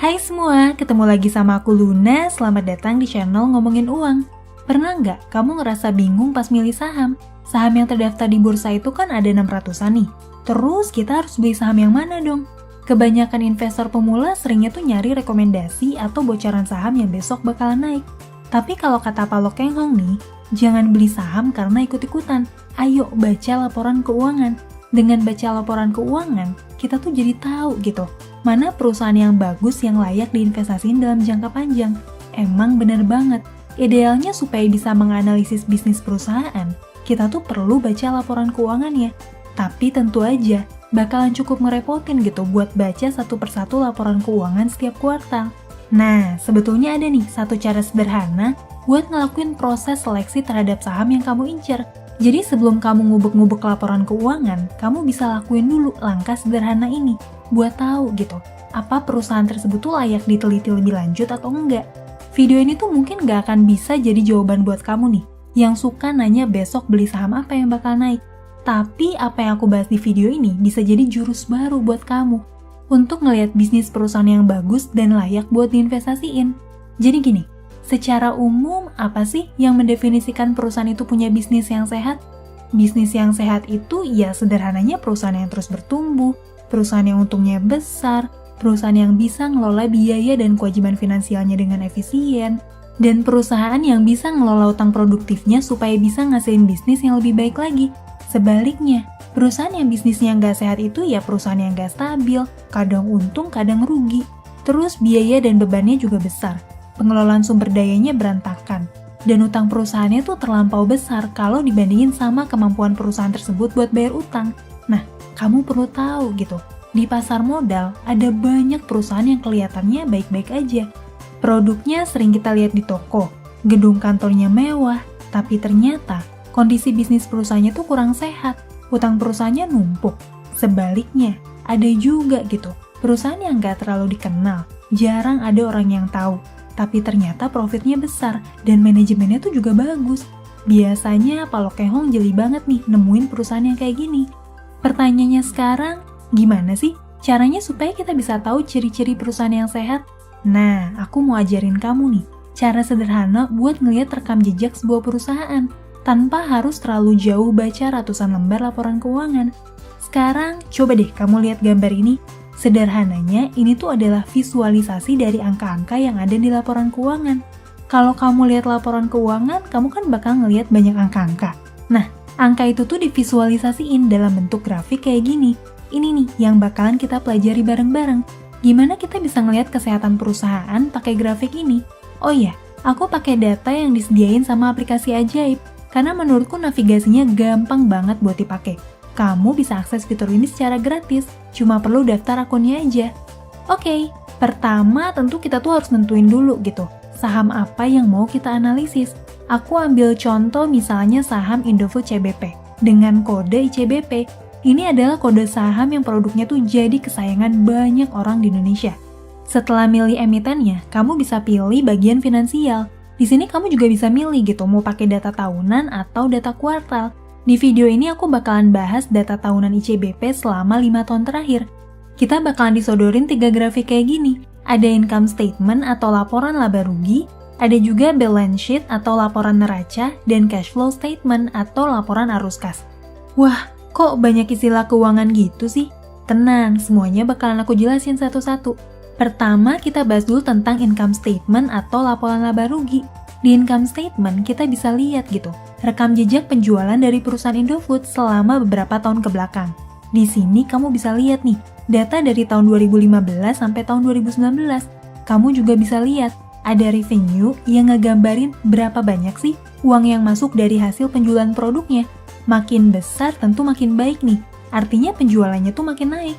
Hai semua, ketemu lagi sama aku Luna, selamat datang di channel Ngomongin Uang. Pernah nggak kamu ngerasa bingung pas milih saham? Saham yang terdaftar di bursa itu kan ada 600-an nih. Terus kita harus beli saham yang mana dong? Kebanyakan investor pemula seringnya tuh nyari rekomendasi atau bocoran saham yang besok bakalan naik. Tapi kalau kata Pak Lo Keng Hong nih, jangan beli saham karena ikut-ikutan. Ayo baca laporan keuangan. Dengan baca laporan keuangan, kita tuh jadi tahu gitu, mana perusahaan yang bagus yang layak diinvestasiin dalam jangka panjang. Emang bener banget, idealnya supaya bisa menganalisis bisnis perusahaan, kita tuh perlu baca laporan keuangannya. Tapi tentu aja, bakalan cukup ngerepotin gitu buat baca satu persatu laporan keuangan setiap kuartal. Nah, sebetulnya ada nih satu cara sederhana buat ngelakuin proses seleksi terhadap saham yang kamu incer. Jadi sebelum kamu ngubek-ngubek laporan keuangan, kamu bisa lakuin dulu langkah sederhana ini buat tahu gitu, apa perusahaan tersebut tuh layak diteliti lebih lanjut atau enggak. Video ini tuh mungkin gak akan bisa jadi jawaban buat kamu nih, yang suka nanya besok beli saham apa yang bakal naik. Tapi apa yang aku bahas di video ini bisa jadi jurus baru buat kamu untuk ngelihat bisnis perusahaan yang bagus dan layak buat diinvestasiin. Jadi gini, secara umum, apa sih yang mendefinisikan perusahaan itu punya bisnis yang sehat? Bisnis yang sehat itu ya sederhananya perusahaan yang terus bertumbuh, perusahaan yang untungnya besar, perusahaan yang bisa ngelola biaya dan kewajiban finansialnya dengan efisien, dan perusahaan yang bisa ngelola utang produktifnya supaya bisa ngasilin bisnis yang lebih baik lagi. Sebaliknya, perusahaan yang bisnisnya nggak sehat itu ya perusahaan yang nggak stabil, kadang untung, kadang rugi. Terus biaya dan bebannya juga besar. Pengelolaan sumber dayanya berantakan, dan utang perusahaannya tuh terlampau besar kalau dibandingin sama kemampuan perusahaan tersebut buat bayar utang. Nah, kamu perlu tahu gitu, di pasar modal ada banyak perusahaan yang kelihatannya baik-baik aja. Produknya sering kita lihat di toko, gedung kantornya mewah, tapi ternyata kondisi bisnis perusahaannya tuh kurang sehat, utang perusahaannya numpuk. Sebaliknya, ada juga gitu, perusahaan yang nggak terlalu dikenal, jarang ada orang yang tahu, tapi ternyata profitnya besar dan manajemennya tuh juga bagus. Biasanya Pak Lo Keng Hong jeli banget nih nemuin perusahaan yang kayak gini. Pertanyaannya sekarang, gimana sih caranya supaya kita bisa tahu ciri-ciri perusahaan yang sehat? Nah, aku mau ajarin kamu nih, cara sederhana buat ngelihat rekam jejak sebuah perusahaan, tanpa harus terlalu jauh baca ratusan lembar laporan keuangan. Sekarang, coba deh kamu lihat gambar ini. Sederhananya, ini tuh adalah visualisasi dari angka-angka yang ada di laporan keuangan. Kalau kamu lihat laporan keuangan, kamu kan bakal ngelihat banyak angka-angka. Nah, angka itu tuh divisualisasiin dalam bentuk grafik kayak gini. Ini nih yang bakalan kita pelajari bareng-bareng. Gimana kita bisa ngelihat kesehatan perusahaan pakai grafik ini? Oh iya, aku pakai data yang disediain sama aplikasi Ajaib, karena menurutku navigasinya gampang banget buat dipakai. Kamu bisa akses fitur ini secara gratis, cuma perlu daftar akunnya aja. Oke, pertama tentu kita tuh harus nentuin dulu gitu, saham apa yang mau kita analisis. Aku ambil contoh misalnya saham Indofood CBP, dengan kode ICBP. Ini adalah kode saham yang produknya tuh jadi kesayangan banyak orang di Indonesia. Setelah milih emitennya, kamu bisa pilih bagian finansial. Di sini kamu juga bisa milih gitu, mau pakai data tahunan atau data kuartal. Di video ini aku bakalan bahas data tahunan ICBP selama 5 tahun terakhir. Kita bakalan disodorin 3 grafik kayak gini. Ada income statement atau laporan laba rugi, ada juga balance sheet atau laporan neraca, dan cash flow statement atau laporan arus kas. Wah, kok banyak istilah keuangan gitu sih? Tenang, semuanya bakalan aku jelasin satu-satu. Pertama, kita bahas dulu tentang income statement atau laporan laba rugi. Di income statement, kita bisa lihat gitu, rekam jejak penjualan dari perusahaan Indofood selama beberapa tahun ke belakang. Di sini kamu bisa lihat nih, data dari tahun 2015 sampai tahun 2019. Kamu juga bisa lihat, ada revenue yang ngegambarin berapa banyak sih uang yang masuk dari hasil penjualan produknya. Makin besar tentu makin baik nih, artinya penjualannya tuh makin naik.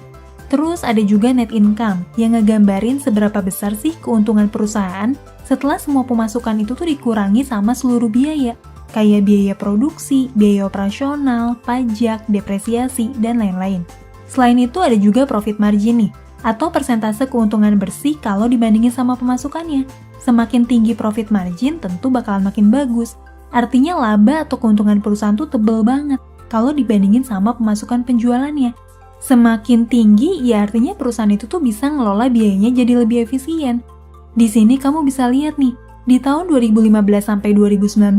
Terus ada juga net income yang ngegambarin seberapa besar sih keuntungan perusahaan setelah semua pemasukan itu tuh dikurangi sama seluruh biaya, kayak biaya produksi, biaya operasional, pajak, depresiasi, dan lain-lain. Selain itu ada juga profit margin nih, atau persentase keuntungan bersih kalau dibandingin sama pemasukannya. Semakin tinggi profit margin tentu bakalan makin bagus. Artinya laba atau keuntungan perusahaan tuh tebel banget kalau dibandingin sama pemasukan penjualannya. Semakin tinggi, ya artinya perusahaan itu tuh bisa ngelola biayanya jadi lebih efisien. Di sini kamu bisa lihat nih, di tahun 2015 sampai 2019,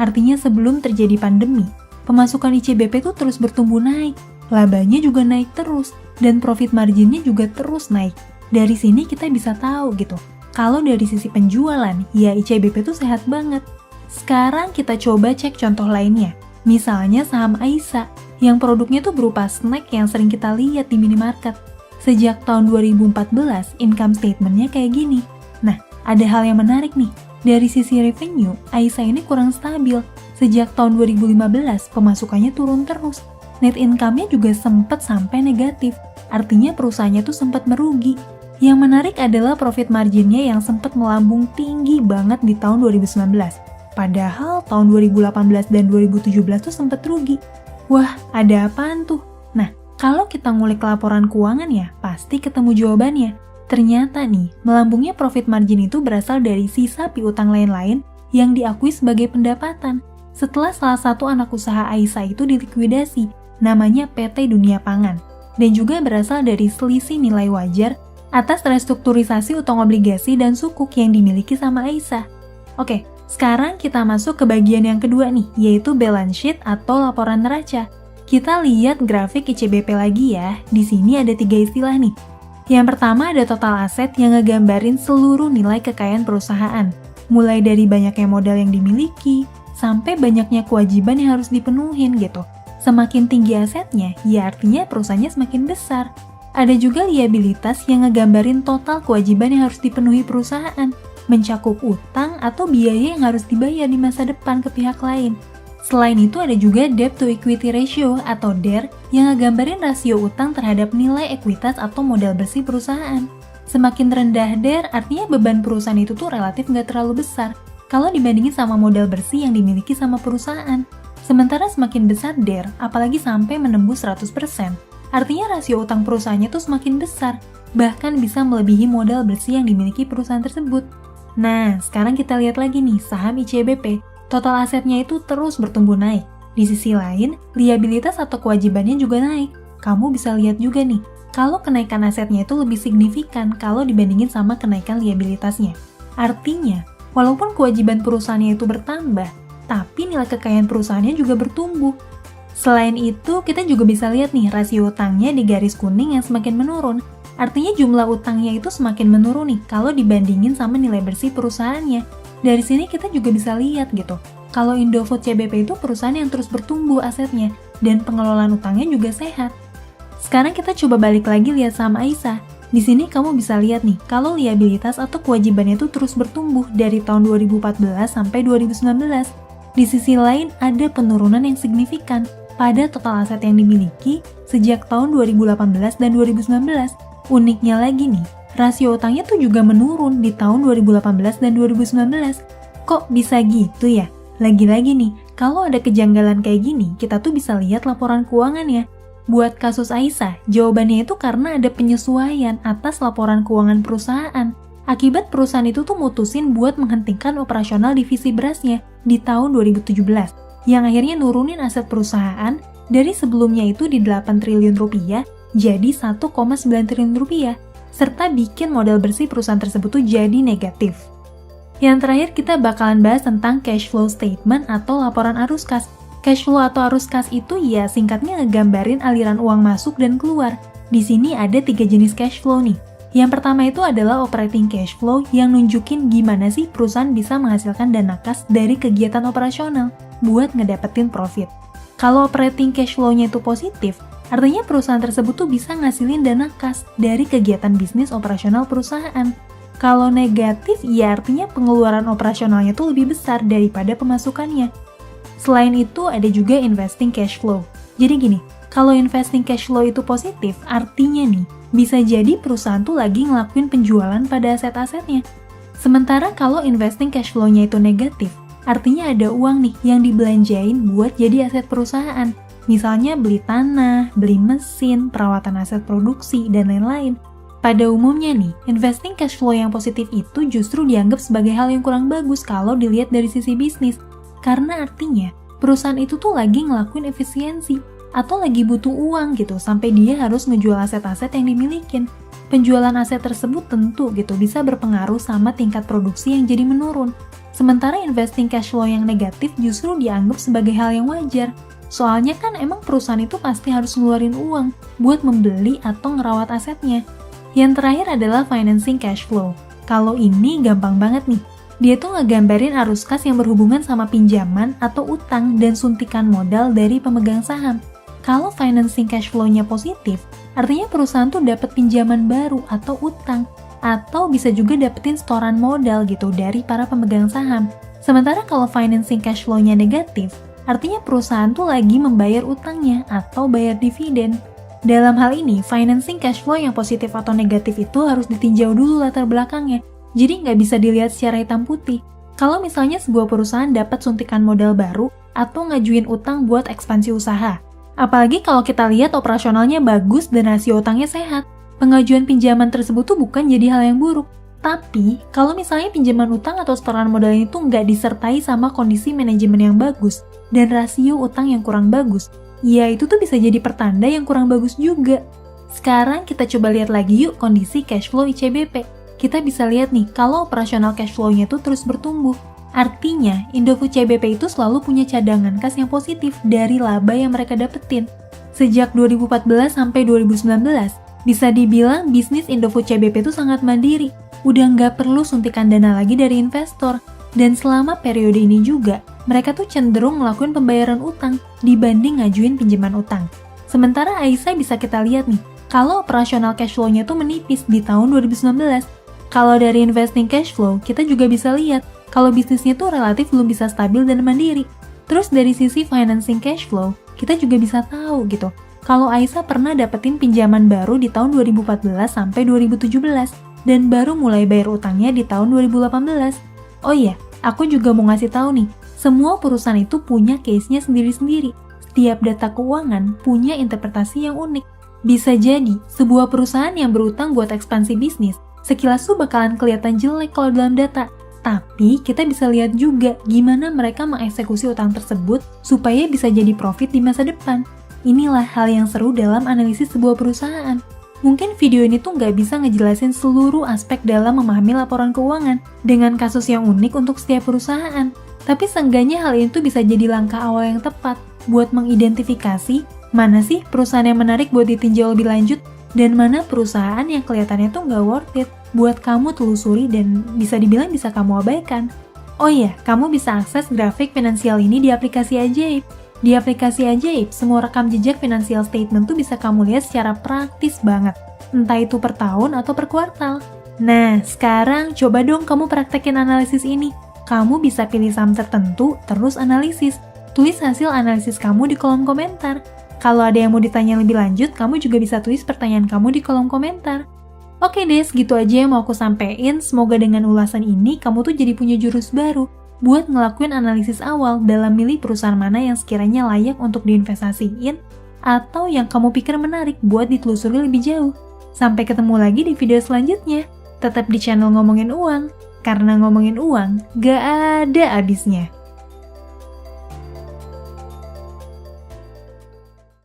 artinya sebelum terjadi pandemi, pemasukan ICBP tuh terus bertumbuh naik, labanya juga naik terus, dan profit marginnya juga terus naik. Dari sini kita bisa tahu gitu, kalau dari sisi penjualan, ya ICBP tuh sehat banget. Sekarang kita coba cek contoh lainnya, misalnya saham Aisa, yang produknya tuh berupa snack yang sering kita lihat di minimarket. Sejak tahun 2014, income statement-nya kayak gini. Nah, ada hal yang menarik nih. Dari sisi revenue, Aisa ini kurang stabil. Sejak tahun 2015, pemasukannya turun terus. Net income-nya juga sempat sampai negatif. Artinya perusahaannya tuh sempat merugi. Yang menarik adalah profit marginnya yang sempat melambung tinggi banget di tahun 2019. Padahal tahun 2018 dan 2017 tuh sempat rugi. Wah, ada apaan tuh? Nah, kalau kita ngulik laporan keuangan ya, pasti ketemu jawabannya. Ternyata nih, melambungnya profit margin itu berasal dari sisa piutang lain-lain yang diakui sebagai pendapatan. Setelah salah satu anak usaha Aisa itu dilikuidasi, namanya PT Dunia Pangan. Dan juga berasal dari selisih nilai wajar atas restrukturisasi utang obligasi dan sukuk yang dimiliki sama Aisa. Oke, sekarang kita masuk ke bagian yang kedua nih, yaitu balance sheet atau laporan neraca. Kita lihat grafik ICBP lagi ya. Di sini ada 3 istilah nih. Yang pertama ada total aset yang ngegambarin seluruh nilai kekayaan perusahaan. Mulai dari banyaknya modal yang dimiliki, sampai banyaknya kewajiban yang harus dipenuhin gitu. Semakin tinggi asetnya, ya artinya perusahaannya semakin besar. Ada juga liabilitas yang ngegambarin total kewajiban yang harus dipenuhi perusahaan, mencakup utang atau biaya yang harus dibayar di masa depan ke pihak lain. Selain itu ada juga debt to equity ratio atau DER yang ngegambarin rasio utang terhadap nilai ekuitas atau modal bersih perusahaan. Semakin rendah DER artinya beban perusahaan itu tuh relatif nggak terlalu besar kalau dibandingin sama modal bersih yang dimiliki sama perusahaan. Sementara semakin besar DER, apalagi sampai menembus 100%, artinya rasio utang perusahaannya tuh semakin besar, bahkan bisa melebihi modal bersih yang dimiliki perusahaan tersebut. Nah, sekarang kita lihat lagi nih saham ICBP. Total asetnya itu terus bertumbuh naik. Di sisi lain, liabilitas atau kewajibannya juga naik. Kamu bisa lihat juga nih, kalau kenaikan asetnya itu lebih signifikan kalau dibandingin sama kenaikan liabilitasnya. Artinya, walaupun kewajiban perusahaannya itu bertambah, tapi nilai kekayaan perusahaannya juga bertumbuh. Selain itu, kita juga bisa lihat nih rasio utangnya di garis kuning yang semakin menurun. Artinya jumlah utangnya itu semakin menurun nih kalau dibandingin sama nilai bersih perusahaannya. Dari sini kita juga bisa lihat gitu, kalau Indofood CBP itu perusahaan yang terus bertumbuh asetnya dan pengelolaan utangnya juga sehat. Sekarang kita coba balik lagi lihat saham Aisa. Di sini kamu bisa lihat nih, kalau liabilitas atau kewajibannya itu terus bertumbuh dari tahun 2014 sampai 2019. Di sisi lain ada penurunan yang signifikan pada total aset yang dimiliki sejak tahun 2018 dan 2019. Uniknya lagi nih, rasio utangnya tuh juga menurun di tahun 2018 dan 2019. Kok bisa gitu ya? Lagi-lagi nih, kalau ada kejanggalan kayak gini, kita tuh bisa lihat laporan keuangan ya. Buat kasus Aisa, jawabannya itu karena ada penyesuaian atas laporan keuangan perusahaan. Akibat perusahaan itu tuh mutusin buat menghentikan operasional divisi berasnya di tahun 2017, yang akhirnya nurunin aset perusahaan dari sebelumnya itu di 8 triliun rupiah jadi 1,9 triliun rupiah, serta bikin modal bersih perusahaan tersebut tuh jadi negatif. Yang terakhir kita bakalan bahas tentang cash flow statement atau laporan arus kas. Cash flow atau arus kas itu ya singkatnya ngegambarin aliran uang masuk dan keluar. Di sini ada 3 jenis cash flow nih. Yang pertama itu adalah operating cash flow yang nunjukin gimana sih perusahaan bisa menghasilkan dana kas dari kegiatan operasional buat ngedapetin profit. Kalau operating cash flow-nya itu positif, artinya perusahaan tersebut tuh bisa ngasilin dana kas dari kegiatan bisnis operasional perusahaan. Kalau negatif, ya artinya pengeluaran operasionalnya tuh lebih besar daripada pemasukannya. Selain itu, ada juga investing cash flow. Jadi gini, kalau investing cash flow itu positif, artinya nih, bisa jadi perusahaan tuh lagi ngelakuin penjualan pada aset-asetnya. Sementara kalau investing cash flow-nya itu negatif, artinya ada uang nih yang dibelanjain buat jadi aset perusahaan. Misalnya beli tanah, beli mesin, perawatan aset produksi, dan lain-lain. Pada umumnya nih, investing cash flow yang positif itu justru dianggap sebagai hal yang kurang bagus kalau dilihat dari sisi bisnis. Karena artinya, perusahaan itu tuh lagi ngelakuin efisiensi. atau lagi butuh uang gitu sampai dia harus ngejual aset-aset yang dimilikin. Penjualan aset tersebut tentu gitu bisa berpengaruh sama tingkat produksi yang jadi menurun. Sementara investing cash flow yang negatif justru dianggap sebagai hal yang wajar. Soalnya kan emang perusahaan itu pasti harus ngeluarin uang buat membeli atau ngerawat asetnya. Yang terakhir adalah financing cash flow. Kalau ini gampang banget nih. Dia tuh ngegambarin arus kas yang berhubungan sama pinjaman atau utang dan suntikan modal dari pemegang saham. Kalau financing cash flow-nya positif, artinya perusahaan tuh dapat pinjaman baru atau utang, atau bisa juga dapetin setoran modal gitu dari para pemegang saham. Sementara kalau financing cash flow-nya negatif, artinya perusahaan tuh lagi membayar utangnya atau bayar dividen. Dalam hal ini, financing cash flow yang positif atau negatif itu harus ditinjau dulu latar belakangnya. Jadi nggak bisa dilihat secara hitam putih. Kalau misalnya sebuah perusahaan dapat suntikan modal baru atau ngajuin utang buat ekspansi usaha. Apalagi kalau kita lihat operasionalnya bagus dan rasio utangnya sehat, pengajuan pinjaman tersebut tuh bukan jadi hal yang buruk. Tapi, kalau misalnya pinjaman utang atau setoran modal itu nggak disertai sama kondisi manajemen yang bagus dan rasio utang yang kurang bagus, ya itu tuh bisa jadi pertanda yang kurang bagus juga. Sekarang kita coba lihat lagi yuk kondisi cash flow ICBP. Kita bisa lihat nih, kalau operasional cash flow-nya tuh terus bertumbuh. Artinya, Indofood CBP itu selalu punya cadangan kas yang positif dari laba yang mereka dapetin. Sejak 2014 sampai 2019, bisa dibilang bisnis Indofood CBP itu sangat mandiri. Udah nggak perlu suntikan dana lagi dari investor. Dan selama periode ini juga, mereka tuh cenderung ngelakuin pembayaran utang dibanding ngajuin pinjaman utang. Sementara Aisyah bisa kita lihat nih, kalau operasional cash flow-nya tuh menipis di tahun 2019. Kalau dari investing cash flow, kita juga bisa lihat kalau bisnisnya tuh relatif belum bisa stabil dan mandiri. Terus dari sisi financing cash flow, kita juga bisa tahu gitu. Kalau Aisyah pernah dapetin pinjaman baru di tahun 2014 sampai 2017 dan baru mulai bayar utangnya di tahun 2018. Oh iya, aku juga mau ngasih tahu nih, semua perusahaan itu punya case-nya sendiri-sendiri. Setiap data keuangan punya interpretasi yang unik. Bisa jadi, sebuah perusahaan yang berutang buat ekspansi bisnis, sekilas tuh bakalan kelihatan jelek kalau dalam data. Tapi kita bisa lihat juga gimana mereka mengeksekusi utang tersebut supaya bisa jadi profit di masa depan. Inilah hal yang seru dalam analisis sebuah perusahaan. Mungkin video ini tuh nggak bisa ngejelasin seluruh aspek dalam memahami laporan keuangan dengan kasus yang unik untuk setiap perusahaan. Tapi seenggaknya hal itu bisa jadi langkah awal yang tepat buat mengidentifikasi mana sih perusahaan yang menarik buat ditinjau lebih lanjut dan mana perusahaan yang kelihatannya tuh nggak worth it buat kamu telusuri dan bisa dibilang bisa kamu abaikan. Oh iya, kamu bisa akses grafik finansial ini di aplikasi Ajaib. Di aplikasi Ajaib, semua rekam jejak finansial statement tuh bisa kamu lihat secara praktis banget. Entah itu per tahun atau per kuartal. Nah, sekarang coba dong kamu praktekin analisis ini. Kamu bisa pilih saham tertentu, terus analisis. Tulis hasil analisis kamu di kolom komentar. Kalau ada yang mau ditanya lebih lanjut, kamu juga bisa tulis pertanyaan kamu di kolom komentar. Oke deh, segitu aja yang mau aku sampein. Semoga dengan ulasan ini, kamu tuh jadi punya jurus baru buat ngelakuin analisis awal dalam milih perusahaan mana yang sekiranya layak untuk diinvestasiin atau yang kamu pikir menarik buat ditelusuri lebih jauh. Sampai ketemu lagi di video selanjutnya. Tetap di channel Ngomongin Uang, karena ngomongin uang gak ada habisnya.